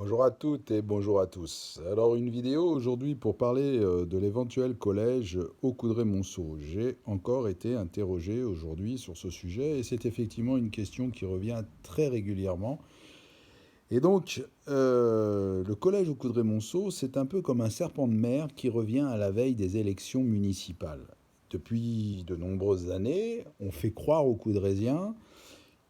Bonjour à toutes et bonjour à tous. Alors une vidéo aujourd'hui pour parler de l'éventuel collège au Coudray-Monceau. J'ai encore été interrogé aujourd'hui sur ce sujet et c'est effectivement une question qui revient très régulièrement. Et donc le collège au Coudray-Monceau, c'est un peu comme un serpent de mer qui revient à la veille des élections municipales. Depuis de nombreuses années, on fait croire aux Coudraysiens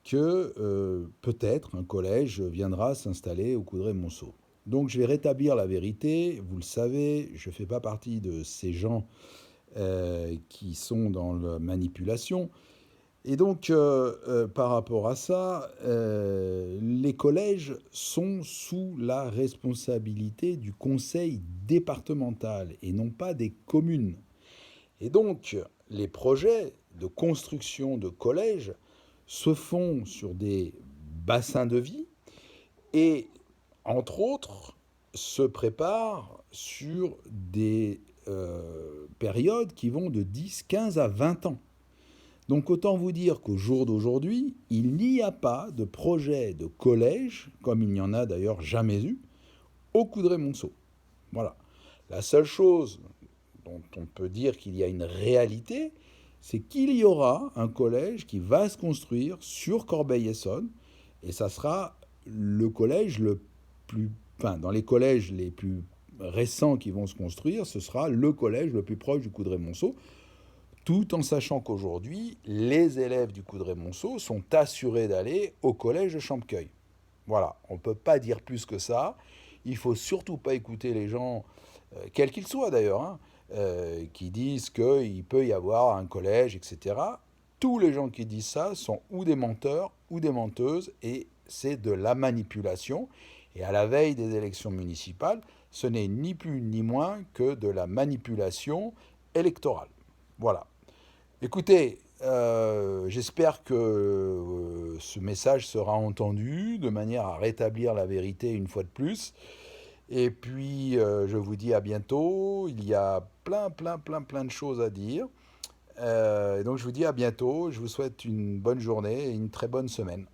que peut-être un collège viendra s'installer au Coudray-Monceau. Donc je vais rétablir la vérité. Vous le savez, je ne fais pas partie de ces gens qui sont dans la manipulation. Et donc, par rapport à ça, les collèges sont sous la responsabilité du conseil départemental et non pas des communes. Et donc, les projets de construction de collèges se font sur des bassins de vie et, entre autres, se préparent sur des périodes qui vont de 10, 15 à 20 ans. Donc autant vous dire qu'au jour d'aujourd'hui, il n'y a pas de projet de collège, comme il n'y en a d'ailleurs jamais eu, au Coudray-Monceau. Voilà. La seule chose dont on peut dire qu'il y a une réalité, c'est qu'il y aura un collège qui va se construire sur Corbeil-Essonnes, et ça sera le collège le plus... Enfin, dans les collèges les plus récents qui vont se construire, ce sera le collège le plus proche du Coudray-Monceau, tout en sachant qu'aujourd'hui, les élèves du Coudray-Monceau sont assurés d'aller au collège de Champcueil. Voilà, on ne peut pas dire plus que ça. Il ne faut surtout pas écouter les gens, quels qu'ils soient d'ailleurs, hein, qui disent qu'il peut y avoir un collège, etc. Tous les gens qui disent ça sont ou des menteurs ou des menteuses, et c'est de la manipulation. Et à la veille des élections municipales, ce n'est ni plus ni moins que de la manipulation électorale. Voilà. Écoutez, j'espère que ce message sera entendu de manière à rétablir la vérité une fois de plus. Et puis, je vous dis à bientôt. Il y a plein de choses à dire. Donc, je vous dis à bientôt. Je vous souhaite une bonne journée et une très bonne semaine.